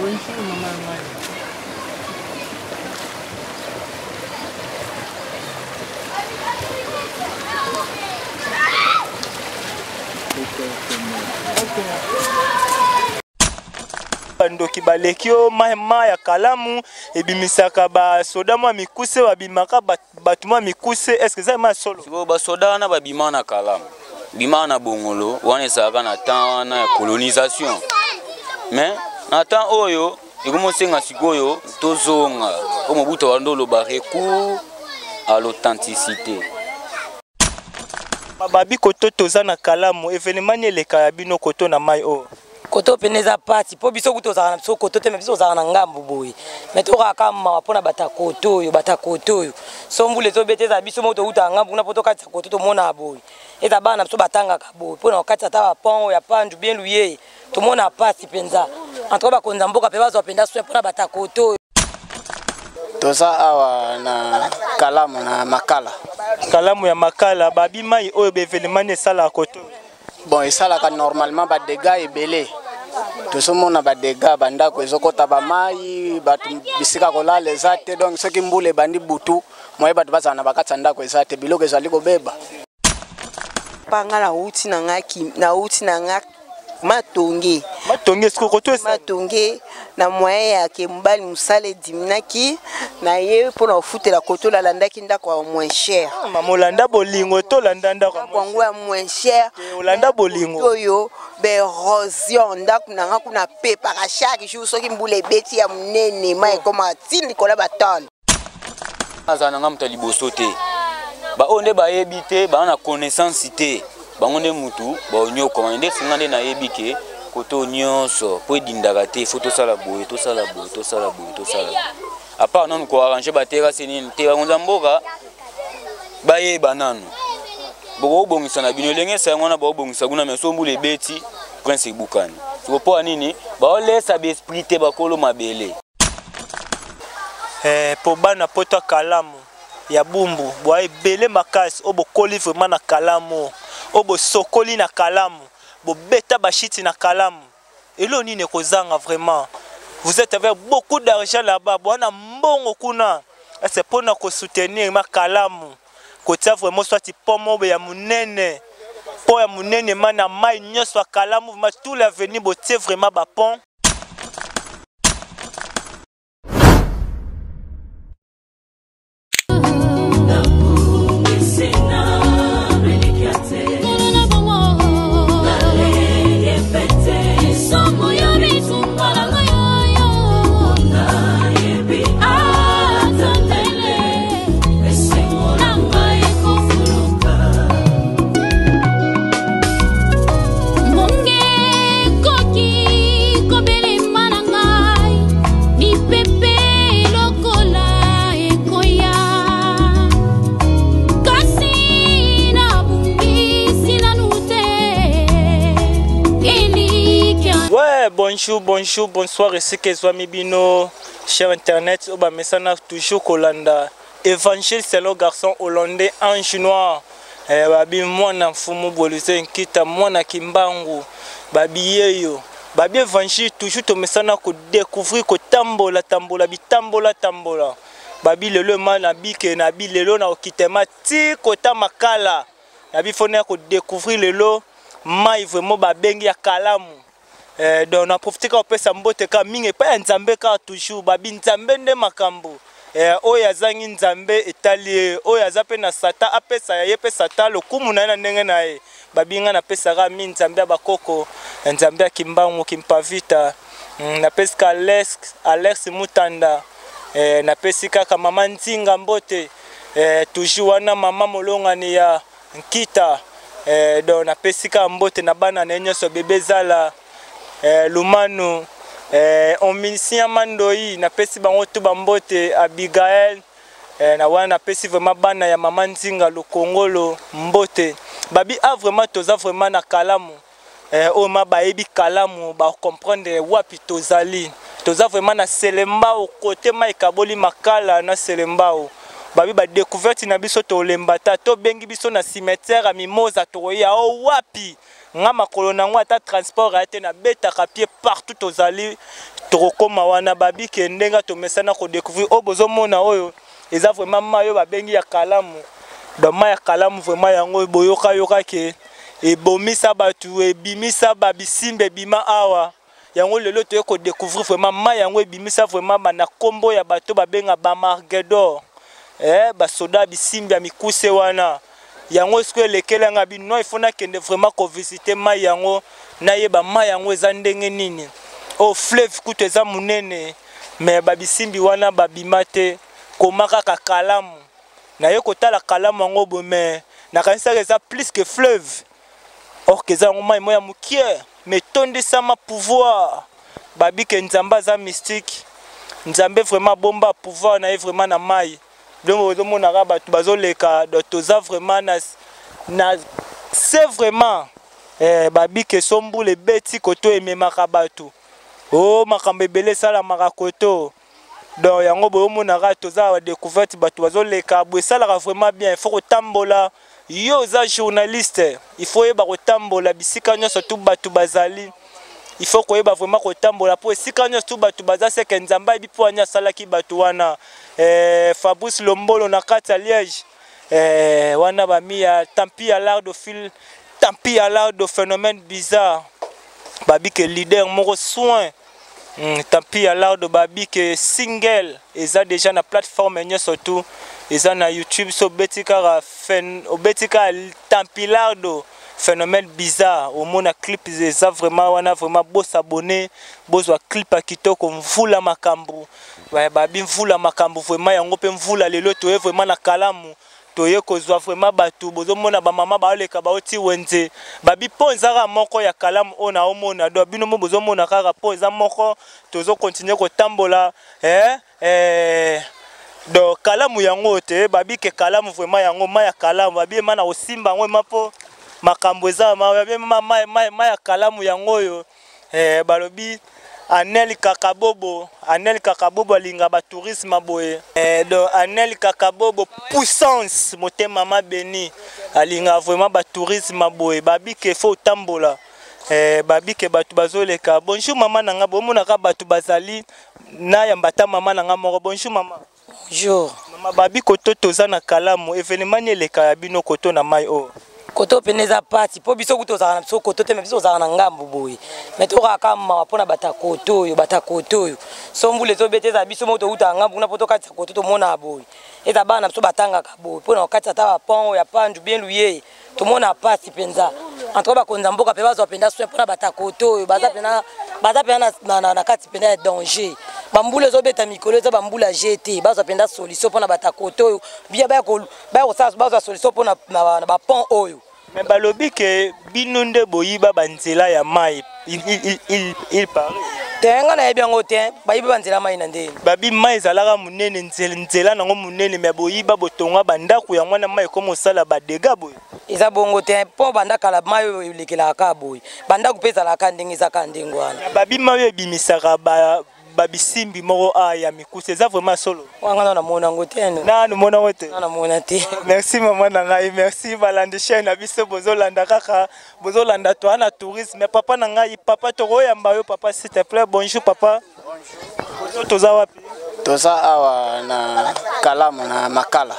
Bonjour maman. Ndoki balekio ma ya kalamu ebimisaka ba soda mwa mikuse babimaka batuma mikuse. Est-ce que ça ma solo siko ba soda na babima na kalamu bima na bongolo wana esaka na temps wana ya colonisation mais na temps oyo ikomosenga sikoyo tozonga omobuta wandolo ba recours à l'authenticité. Babi koto toza na kalamu événement eleka ya bino koto na mai o koto peneza parti po biso kuto za na biso koto te biso za na ngambu boy metoka kama pona batakoto yo so mbule to beteza biso moto uta ngambu na poto kati koto to mona boy eta bana biso batanga ka boy pona kati ata ba pont ya pandu bien luye to mona parti penza entre ba konza mboka pe bazo penda so pona batakoto toza awa na kalamu na makala kalamu ya makala babi mai oyo événement esala koto. Bon, et ça là normalement ba dégâts ebele. Tout ce monde a ba dégâts banda ko ezokota ba mai batu bisika kola les ate donc ce qui mbule bandi butu moye batu bazana bakatsa ndako ezate biloko ezali ko beba. Panga na uti na ngaki matonge siko koto esa matonge na moye ya kembali musale diminaki na ye pona ofutela koto la landaki ndako wa moins cher. Mamolanda bolingo to landa ndako kwangu ya moins cher. Olanda bolingo oyo be érosion ndako nanga kuna pepa ka chaque jour soki mbule beti ya munene mai koma tindi kola batone. Azana ngamta liboso te. Ba onde ba yebite ba na connaissance te. Bangonde mutu ba onyo commande singande na yebike koto nyonso po dindaka te photo sala boye to sala à part non ko arranger ba terrasse ni te bangonza mboka ba ye bananu boko bongisa na bino lenge sa ngona ba bongisa kuna meso mbule beti prince bukani so po anini ba lesa be esprit te ba kolo mabele po bana poto kalamu ya bumbu boa ebele makasi obo koli vraiment na kalamu obo sokoli na kalamu bo beta bashiti na kalamu elo nini kozanga vraiment vous êtes avec beaucoup d'argent là-bas boana mbongo kuna c'est pour na ko soutenir ma kalamu kotia vraiment soit pomo ya munene po ya munene mana mai nyoso kalamu ma tout l'avenir botie vraiment ba pont. Bonjour, bonsoir, et c'est que Zwami Bino, cher internet, oba mesana toujours Kolanda, évangile c'est le garçon hollandais en chinois, babi mwana mfumu bolise nkita mwana kimbangu, babi yeyo, babi évangile toujours to mesana ko découvrir ko tambola, babi lelo mana bike na bi lelo na okitema ti kota makala, babi fona ko découvrir lelo mai vraiment babengi ya kalamu. Donc on a profité qu'on peut s'emboter comme mingi pas nzambe ka toujours babi nzambe nde makambo oya zangi nzambe etali oya zape na sata apesa ye pesa ta lokumu na ndenge na ye babi nga na pesa ka mi nzambe bakoko nzambe ya kimbangu kimpavita na pesa Alex Mutanda na pesa kaka mama nzinga mbote toujours wana mama molongani ya nkita donc na pesa ka mbote na bana na nyoso bebe zala Lumanu Omisia Mandoi na pesi bango tu bambote Abigail na wana pesi vraiment bana ya mama nzinga lo Kongolo mbote babi a vraiment toza vraiment na kalamu o ma baebi kalamu ba comprendre wapi tozali toza vraiment na selembao côté mai kaboli makala na selembao babi ba découverte na biso to lembata to bengi biso na cimetière a mimosa to ya o wapi nga makolo nango ata transport ate na betaka pied partout tozali tokoma wana babi ke ndenga tomesana ko découvrir o bozomona oyo eza vraiment mayo babengi ya kalamu donc ma ya kalamu vraiment yango boyoka yoka ke ebomisa batu ebimisa babisimbe bima awa yango lelo toye ko découvrir vraiment ma yango ebimisa vraiment bana kombo ya bato babenga ba Margedor ba soda bisimbe ya mikuse wana yango eske lekela nga bino ifona kende vraiment ko visiter ma yango na yeba ma yango eza ndenge nini o fleuve kutu eza munene mais babisimbi wana babimate komaka ka kalamu na ye kotala kalamu yango bo mais na kanisa eza plus que fleuve or que eza ngoma moya mukie mais tondisama pouvoir babi ke nzamba za mystique nzambe vraiment bomba pouvoir na ye vraiment na mai donc ozomona ka batu bazoleka toza vraiment na c'est vraiment babi ke sombule beti koto ememaka batu oh makambo ebele sala makakoto donc yango boyomona ka toza découverte batu bazoleka bwesalaka vraiment bien il faut kotambola yo za journaliste il faut yeba kotambola bisika nyonso tu batu bazali il faut koyeba vraiment kotambola po esika nyonso tu batu baza seke nzamba ebi po anya salaki batu wana Fabrice Lombolo na kati ya Liège wana bamia tampi à l'art de fil tampi à l'art de phénomène bizarre babi que leader moko soin tampi à l'art de babi que single eza déjà na plateforme nyonso tu eza na YouTube so betika obetika tampilardo phénomène bizarre au mona clip eza vraiment wana vraiment beau s'abonner bozwa clip a kitoko mvula makambu babi mvula makambu vraiment yango pe mvula lelo toye vraiment na kalamu toye kozwa vraiment batu bozomona ba mama baoleka baoti wenze babi ponzaka moko ya kalamu ona omona do bino mo bozomona kaka ponza moko tozo continuer kotambola donc kalamu yango te babi ke kalamu vraiment yango ma ya kalamu babi mana osimba ngo mapo makambo eza babi ma ya kalamu yango yo balobi Anel Kakabobo alinga ba tourisme boye donc Anel Kakabobo puissance motema mama beni alinga vraiment ba tourisme boye babi ke faut tambola babi ke batu bazoleka bonjour mama nanga bomona ka batu bazali na ya mbata mama nanga moko bonjour mama. Bonjour. Mama babi koto toza na kalamu événement eleka ya bino koto na mai o. Koto peneza parti po biso kuto za na biso koto te me biso za na ngambu boye. Mais to ka kama pona batakoto yo. Sombule to beteza biso moto uta ngambu na poto kati koto to mona boye. Eza bana biso batanga ka boye. Pona kati ata pont ya pandu bien luye. To mona parti penza. Entre ba konza mboka pe bazo penda soin pona batakoto yo baza pena na kati pena ya danger. Bambula zo beta mikolo za bambula GT bazo penda solution pona batakoto yo. Bia ba ko sa bazo solution pona ba pont oyo. Mais balobi ke binunde boyiba banzela ya mai il paraît tenga na ebyango te bayiba banzela mai na ndeni babi mai zalaka munene nzela nango munene me boyiba botonga bandako ya mwana mai komo sala ba dégâts boy eza bongo te po bandaka la mai lekela ka boy bandako peza la ka ndenge za ka ndengo wana babi mai ebimisaka babisimbi moko ya mikuse eza vraiment solo wanga na mona ngoteno na mona ngote na mona te merci maman na ngai merci balande chaîne na biso bozolanda kaka bozolanda to ana tourisme papa na ngai papa tokoyamba yo papa s'il te plaît bonjour papa bonjour toza wapi toza awa na kalamu na makala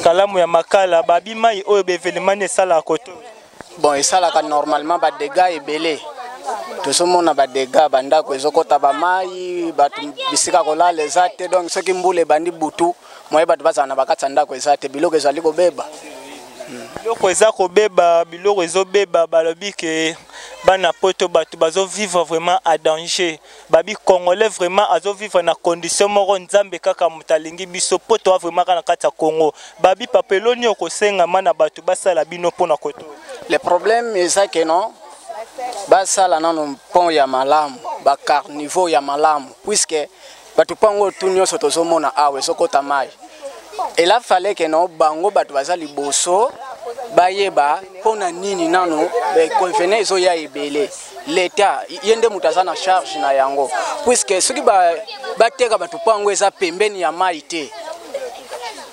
kalamu ya makala babi mai oyo bevelemane sala koto bon esalaka normalement ba dégâts ebele tosomona ba dégâts bandako ezokota ba mai batu bisika kolala eza te donc soki mbule bandi butu moye batu bazana na bakatsa ndako eza te biloko ezali kobeba biloko eza kobeba biloko ezobeba balobi ke bana poto batu bazo vivre vraiment à danger babi congolais vraiment azo vivre na condition moko nzambe kaka mutalingi biso poto vraiment kana kati ya Congo babi papeloni okosenga mana batu basala bino pona koto le problème eza que non basala nano pont ya malamu ba carniveau ya malamu puisque batu pango tu nyonso tozomona awe sokota mai et là fallait que non bango batu bazali boso bayeba pona nini nano convenait ezo ya ebele l'état yende mutaza na charge na yango puisque soki bateka batu pango eza pembeni ya mai te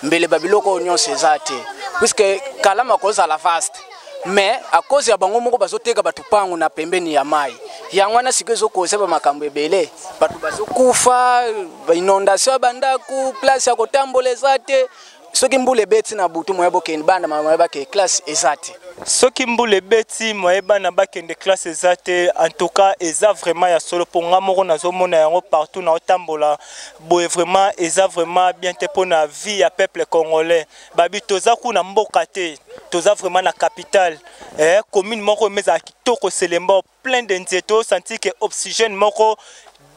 mbele babiloko nyonso eza te puisque kalama kozala vaste mais à cause ya bango moko bazoteka batu pango na pembeni ya mai yango wana siko ezokoza bamakambo ebele batu bazokufa inondation ya bandako place ya kotambola eza te soki mbula ebeti na butu moye bokende bana moye bakende classe eza te soki mbula ebeti moye bana bakende classe eza te en tout cas eza vraiment ya solo mpo nga moko nazomona yango partout na otambola boye vraiment eza vraiment bien te mpo na vie ya peuple congolais babi toza kuna mboka te toza vraiment na capitale commune moko emezala kitoko selemba plein de nzete osanti ke oxygène moko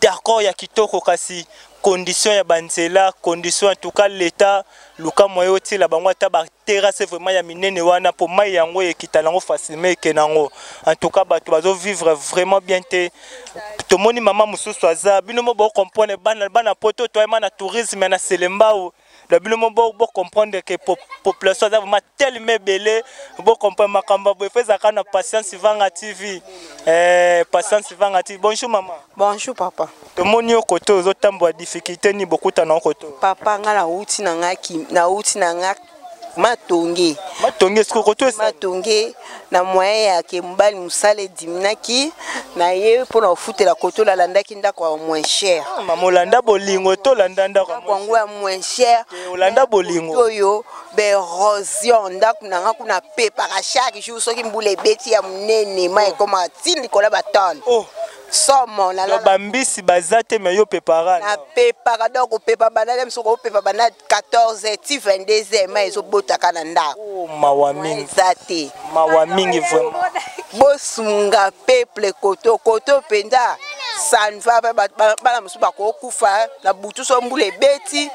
d'accord ya kitoko kasi condition ya banzela condition en tout cas l'état luka moyo ti la bango ta ba terrasse vraiment ya minene wana pour mai yango ekitalango facilement kenango en tout cas bato bazo vivre vraiment bien te to moni mama mususu aza bino mo bo comprendre bana poto to na tourisme na selembao la bino mo bo comprendre que population aza vraiment tellement belé bo comprendre makamba bo feza kana patience vanga TV patience vanga TV. Bonjour maman. Bonjour papa. To moni okoto ozotambo difficulté ni bokuta na okoto papa nga na uti na nga matonge siko koto matonge na moyen ya ke mbali musale diminaki na ye pona ofutela koto la landaki ndako wa moins cher mama olanda bolingo to landa ndako kwangu ya moins cher olanda bolingo oyo be erosion ndako na nga kuna pepa ka chaque jour soki mbula ebeti ya munene mai koma tindi kola baton somo na la bambisi bazate me yo pepara na pepa donc pepa banale msoko pepa bana 14 ti 22 mai zo botaka na ndako mawa mingi zate mawa mingi vraiment bosunga peuple koto penda san va bana musu bakokufa na butu so mbule beti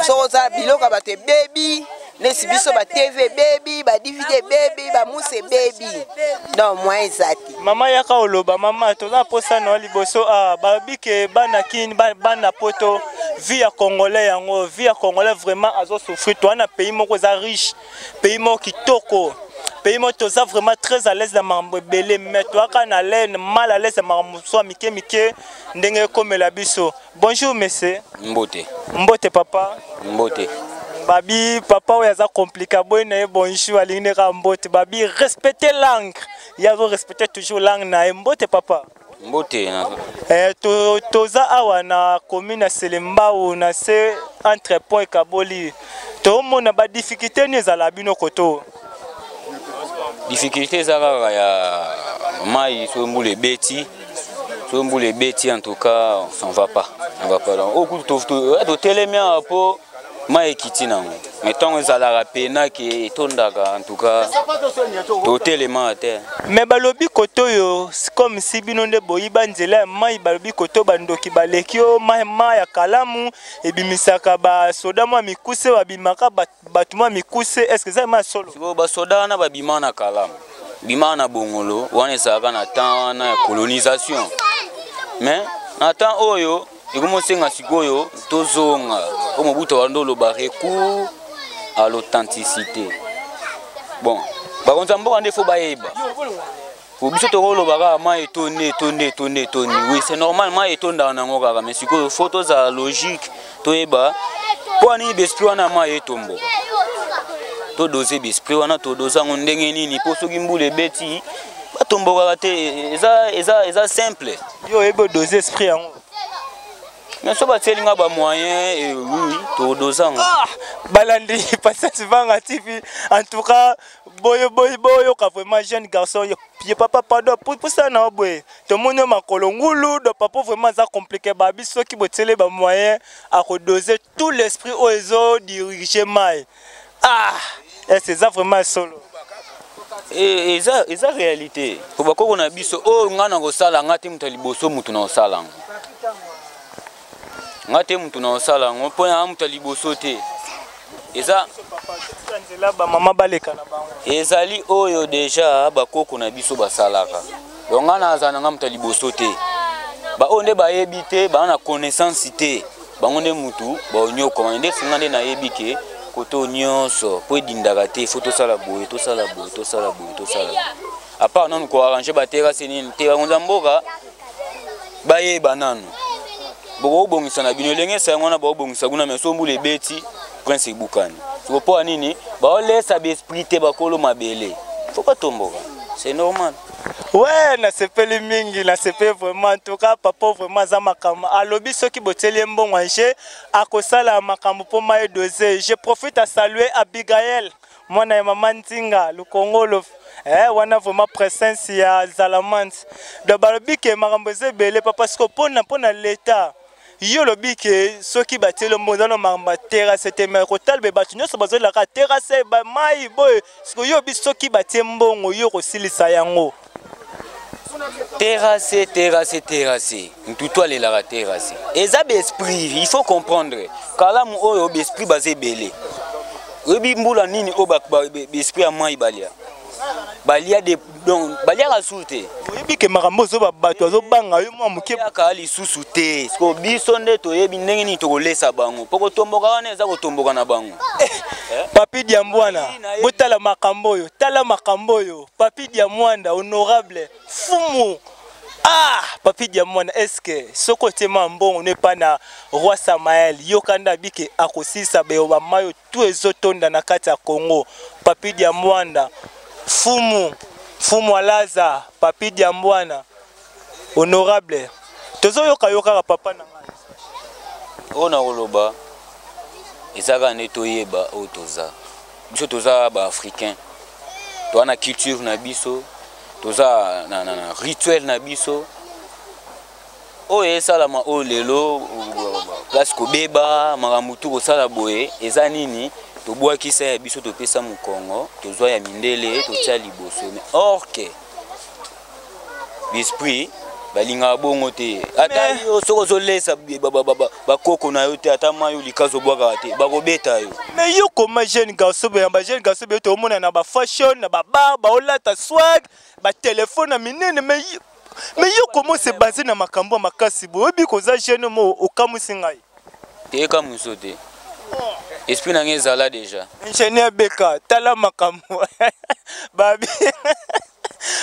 so za biloka bate baby les biso ba TV baby ba DVD baby ba muse baby non moi ezati mama yaka oloba mama toza posa na liboso babike bana kin bana poto vie ya congolais yango vie ya congolais vraiment azo souffrir toi na pays moko za riche pays moko kitoko pays moko toza vraiment très à l'aise na mambo belé mais toi kana laine mal à l'aise na mambo so mike ndenge komela biso. Bonjour monsieur. Mbote papa. Mbote. Babi papa oya za compliqué boy na bonjour aline ka mbote babi respecter langue ya zo respecter toujours langue na mbote papa mbote toza awa na commune Selembao na se entre point Kaboli to mona ba difficulté ni za la bino koto difficulté za ya mai so mbule beti en tout cas on va pas au coup to telemia po mai kitina mettons ezala pena ki tondaka en tout cas hôtel te mais balobi koto yo comme si bino nde boyiba nzela mai balobi koto bandoki baleki o mai ya kalamu ebimisaka ba soda mwa mikuse babimaka batuma mikuse est-ce que ça ma solo siko ba soda na babima na kalamu bima na bongolo wana esaka na temps na colonisation mais na temps oyo ikomosenga sikoyo tozonga omobuta wandolo ba recours à l'authenticité. Bon, par contre, il faut baïba. Pour biso to rolo baka ma étonné. Oui, c'est normal ma étonné dans ngokaka mais siko photos à logique to eba po ani besprit wana ma etombo. To doser besprit wana to doza ndenge nini po soki mbule beti batomboka te eza simple. Yo ebo doser esprit yango. Mais so batelinga ba moyen et oui to dozanga balandi Patience Vanga TV en tout cas boyo ka vraiment jeune garçon ye papa pardon pour ça na boy to monyo makolo ngulu do papa vraiment ça compliqué ba biso ki botele ba moyen à redoser tout l'esprit oizo diriger mai c'est ça vraiment solo et ça réalité ko bakoko na biso ngana ko sala ngati mutaliboso mutu na osala ngate mutu na osala ngo ya mutu liboso te eza ba mama baleka na bango ezali oyo déjà bakoko na biso basalaka ngana azana nga mutu liboso te ba onde ba yebite ba na connaissance te bango nde mutu ba onyo komande singande na yebike koto nyonso po dindaka te faut to sala boye à part non ko arranger ba terrasse ni te bango mboka ba yeba nanu boko bongisa na bino lenge sa ngona ba bongisa kuna meso mbule beti prince bukani so po anini ba olesa be esprit te bakolo mabele faut pas tomboka, c'est normal. Ouais, na sepeli mingi, na sepeli vraiment, en tout cas, papa vraiment za makambo. Alobi soki boteli mbongo nje, akosala makambo po maye doser. Je profite à saluer Abigail, mwana ya mama Ntinga, le Congo, wana vraiment présence ya Zalamant. De balobi ke makambo zebele papa parce que pona l'état. Yo lobi ke soki batelo mbongo na makambo terrasse te mais kotal be batu nyoso bazola ka terrasse ba mai boy. Parce que yo bi soki batie mbongo yo kosilisa yango. Terrasser. Tout toi les la terrasser. Et ça esprit, il faut comprendre. Kala mu oyo esprit basé belé. Rebi mbula nini oba esprit à moi balia. Balia de donc balia la soute. Oyebi ke makambo zo ba bato zo banga yo mwa muke ka ali susu te. Ko biso nde to yebi ndenge ni to kolesa bango. Poko tomboka wana eza ko tomboka na bango. Papi Diambwana, botala makambo yo, tala makambo yo. Papi Diamwanda honorable fumu. Ah, Papi Diamwana, est-ce que ce côté mbongo n'est pas na roi Samael yokanda bike akosisa beoba mayo tout ezotonda na kati ya Congo. Papi Diamwanda fumu alaza Papi Diambwana honorable. Tozo yoka papa na ngai. Ona oloba ezaka netoyeba o toza. Biso toza ba africain. To na culture na biso. Toza na rituel na biso. O esala ma o lelo place ko beba maramutu ko sala boye eza nini to boa kisa ya biso to pesa mu Congo tozwa ya mindele to tia liboso mais or que l'esprit balinga bongo te ata yo soko zo lesa ba koko na yo te ata mayo likazo bwaka te ba kobeta yo. Mais yo comme jeune garçon be to mona na ba fashion na ba bar ba olata swag ba téléphone na minene mais yo comment c'est basé na makambo makasi bo obi koza jeune mo okamusi ngai te kamuso te esprit na ngezala déjà ingénieur Beka tala makambo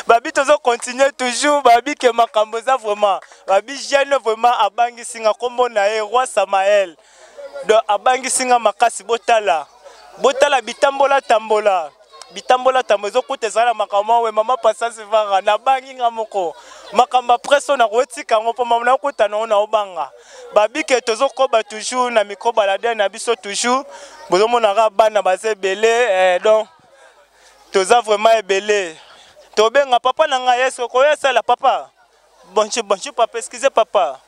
babi tozo continuer toujours babi ke makambo za vraiment babi jeune vraiment abangi singa kombo na e roi Samael do abangi singa makasi botala bitambola tambozo kutezala makambo we mama pasasi vanga na bangi nga moko makamba presso na kotika ngo po mama na kutana na obanga babi ke tozo koba toujours na mikoba la na biso toujours bozo mona ga bana baze belé donc toza vraiment ebelé to benga papa na nga yeso ko yesa la papa bonjour papa excusez papa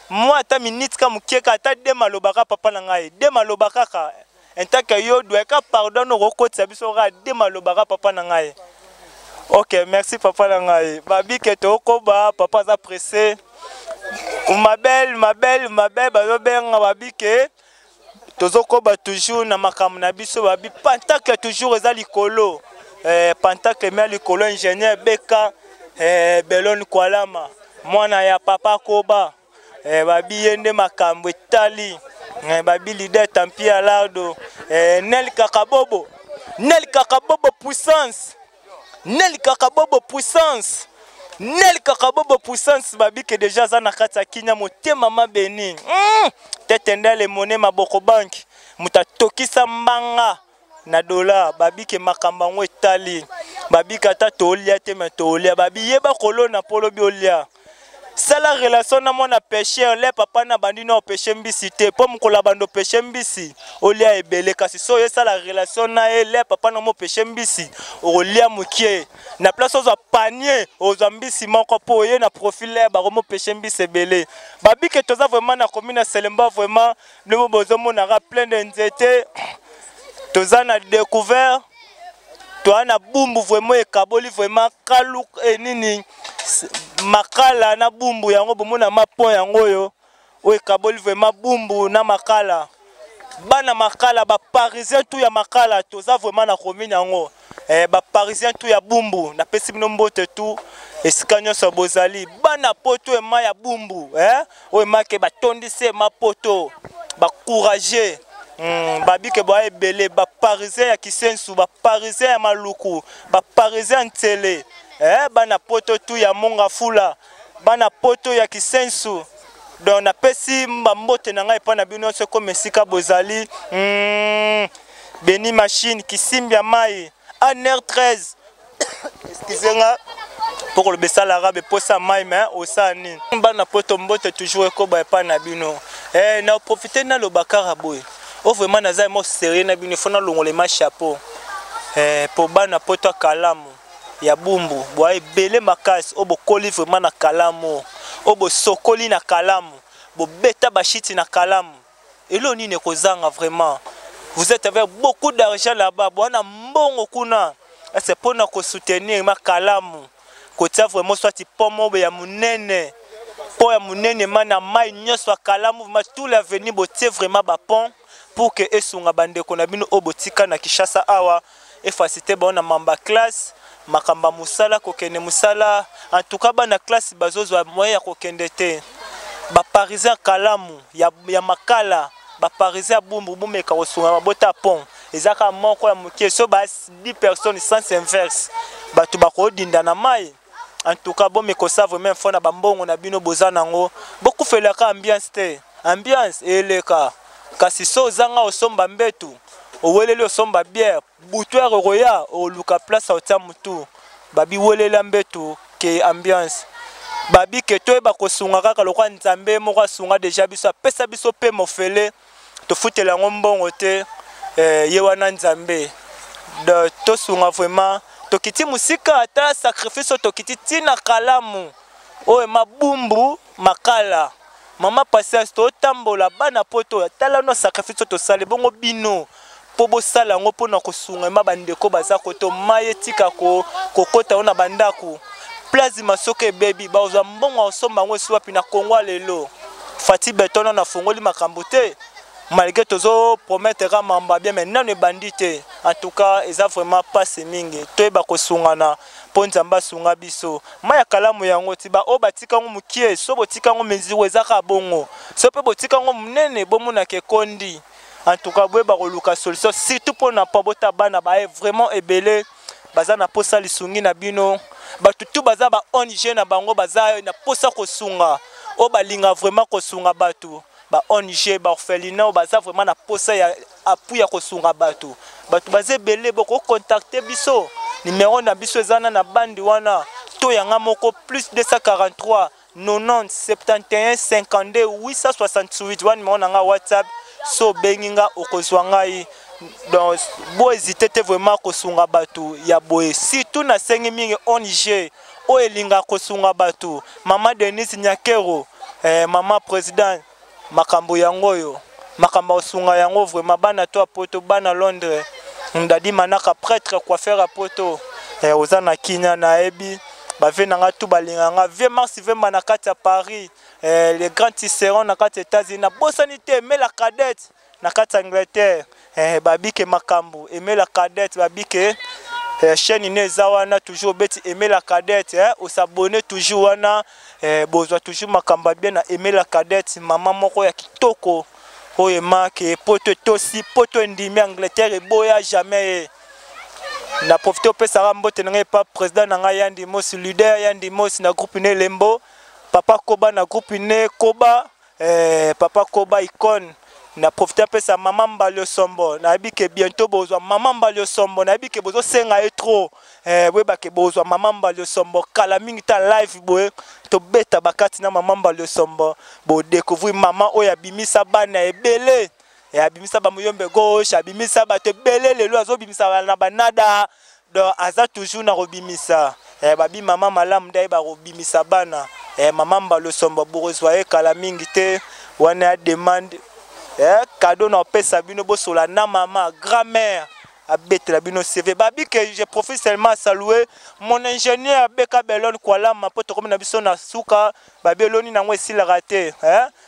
moi ta minute ka mukeka ta de malobaka papa na nga de malobaka ka en tant que yo doit ka pardon no kokotsa biso ga de malobaka papa na nga. OK, merci papa na nga. Babi ke to koba papa za pressé. Ma belle bazo benga babi ke tozo koba toujours na makambo na biso babi pantake toujours eza likolo. Pantake me likolo ingénieur Beka Belon Kwalama mwana ya papa koba babi yende makambo etali babi leader Tampi Alardo Nel Kakabobo puissance babi ke déjà za na kati ya kinya motema mabeni tetenda le monnaie maboko bank mutatokisa mbanga na dollar babi ke makamba ngo etali babi kata tolia te me tolia babi yeba kolona polo biolia sala relation na mona pêcheur le papa na bandi na pêcher mbisi te po mukola bando pêcher mbisi olia ebele kasi so yesa la relation na le papa na mo pêcher mbisi olia mukie na place oza panier oza mbisi moko po ye na profil ba mo pêcher mbisi ebele babi ke toza vraiment na commune Selemba vraiment le bozo mona ra plein d'nzete toza na découvert toi na bumbu vraiment ekaboli vraiment kaluk nini makala na bumbu yango bomona mapo yango yo o ekaboli vraiment bumbu na makala bana makala ba parisien tout ya makala toza vraiment na commune yango ba parisien tout ya bumbu na pesi bino mbote tout eskanyo so bozali bana poto e ma ya bumbu o make ba tondise ma poto ba courager babi ke ba ebele ba parisien ya Kisensu ba parisien ya Maluku ba parisien ntele bana poto tu ya monga fula bana poto ya Kisensu donc na pesi mbote na ngai pa na bino se comme sika bozali Beni machine kisimbi ya mai ANR 13 excusez-moi pour le bessal arabe pour ça même au sani bana poto mbote toujours ko ba pa na bino na profiter na lo bakara boy o vraiment na za mo sérieux na bino fona longole ma chapeau pour bana poto kalamu ya bumbu boy belé makasi o bo koli vraiment na kalamu o bo sokoli na kalamu bo beta bashiti na kalamu elo nini kozanga vraiment vous êtes avec beaucoup d'argent là-bas bwana mbongo kuna c'est pour na ko soutenir ma kalamu kotia vraiment soit pomo ya munene po ya munene mana mai nyoso kalamu ma tout l'avenir botie vraiment ba pont pour que esunga bande ko na bino obotika na Kishasa awa e facilité bona mamba classe makamba musala kokene musala en tout cas bana classe bazozwa moyen ya kokende te ba parisien kalamu ya makala ba parisien bumbu bumeka kosunga mabota pont ezaka moko ya mukie so ba 10 personnes sans inverse batu bako dinda na mai. En tout cas, bon, mais que ça vraiment fond na bambongo on a bino bozanango beaucoup fait la ambiance te ambiance et le cas kasi so zanga osomba mbetu owelele osomba bière boutoire roya o luka place au tamutu babi welela mbetu ke ambiance babi ke to ba kosunga kaka lokwa nzambe moko asunga déjà biso pesa biso pe mofele to futela ngombongo te ye wana nzambe de to sunga vraiment tokiti musika ata sacrifice tokiti tina kalamu oye mabumbu makala mama patience to tambola bana poto tala no sacrifice to sale bongo bino po bo sala ngo pona kosunga mabandeko baza koto maye tika ko kokota ona bandako place masoke baby baza mbongo osomba ngo swapi na Kongo lelo Fati Betona na fongoli makambo te malgré tozo promettre mamba bien maintenant ne bandite en tout cas eza vraiment pas mingi toyeba kosungana po nzamba sunga biso maya kalamu yango tiba o batika ngo mukie so botika ngo meziwe ezaka bongo so pe botika ngo munene bomuna ke kondi en tout cas boyeba koluka solution surtout pour na pabota bana ba vraiment ebele baza na posa lisungi na bino batutu baza ba ONG na bango baza na posa kosunga o balinga vraiment kosunga batu ba ONG ba orphelinat baza vraiment na posa ya appui ya kosunga batu baza belé boko contacter biso numéro na biso ezana na bandi wana to yanga moko plus 243 90 71 52 868 wana numéro nanga WhatsApp so benginga okozwa ngai donc bo hésiter vraiment kosunga batu ya boye surtout na sengi mingi ONG o elinga kosunga batu mama Denise Nyakero mama président makambo yango yo makambo osunga yango vraiment bana to poto bana Londres ndadi manaka prêtre coiffeur poto ozana kinya na ebi bavena nga tu balinganga 20 mars 20 manakati à Paris les grands tisserands na kati États-Unis na bosanité mais la cadette na kati Angleterre babike makambo aimer la cadette babike chaîne ineza wana toujours beti aimer la cadette au s'abonner toujours wana bozwa toujours makamba bien na aimer la cadette maman moko ya kitoko oye make poto tosi poto ndimi Angleterre et boya jamais na profiter au pesa mbote na pas président na Yandi Mos leader Yandi Mos na groupe ne Lembo papa Koba na groupe ne Koba papa Koba icône na profiter pesa maman Mbalio Sombo na bike bientôt bozwa maman Mbalio Sombo na bike bozo senga etro weba ke bozwa maman Mbalio Sombo kala mingi ta live boye to beta bakati na maman Mbalio Sombo bo découvrir maman oya bimisa bana ebele ya bimisa ba muyombe gauche abimisa ba te belé lelo azo bimisa na banada donc aza toujours na robimisa babi maman malamu ndai ba robimisa bana maman Mbalio Sombo borozwa kala mingi te wana demande cadeau na pesa bino bosola na maman grand-mère abete la bino CV babi que je profite seulement à saluer mon ingénieur Beka Belon Kuala ma poto comme na biso na suka babi eloni na ngwe sila raté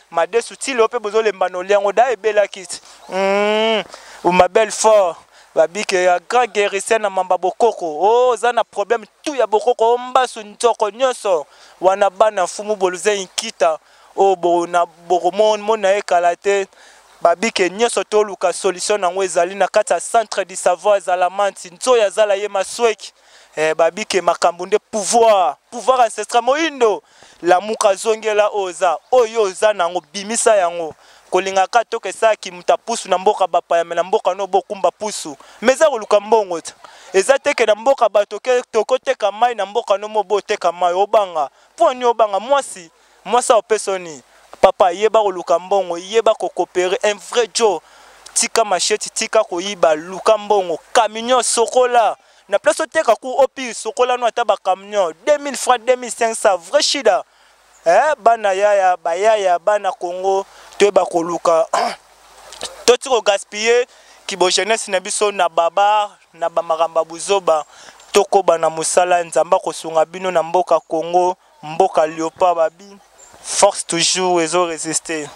ma de soutil opé bozo le mbanoli ngo da ebela kit ou ma belle fort babi que grand guérisseur na mamba bokoko oh za na problème tout ya bokoko mbasu ntoko nyoso wana bana fumu boluze inkita oh bo na boromon mona ekalate babike nyoso to luka solution nango ezali na kata centre du savoir zalamanti nzoya zala ye masweki babike makambo nde pouvoir ancestral moindo la muka zongela oza oyo oza nango bimisa yango kolingaka to kesa ki mutapusu na mboka bapaya me na mboka no bokumba pusu meza koluka mbongo ta eza teke na mboka bato ke tokoteka mai na mboka no mobo teka mai obanga poni obanga mwasi opesoni papa yeba koluka mbongo yeba ko coopérer un vrai Joe tika machete tika koyiba luka mbongo camion sokola na place oteka ku opi sokola no ata ba camion 2000 francs 2500 vrai shida bana yaya bayaya bana Congo toyeba koluka toti ko gaspiller ki bo jeunesse na biso na baba na bamakamba buzoba tokoba na musala nzamba kosunga bino na mboka Congo mboka Léopard babi force toujours ezo résister.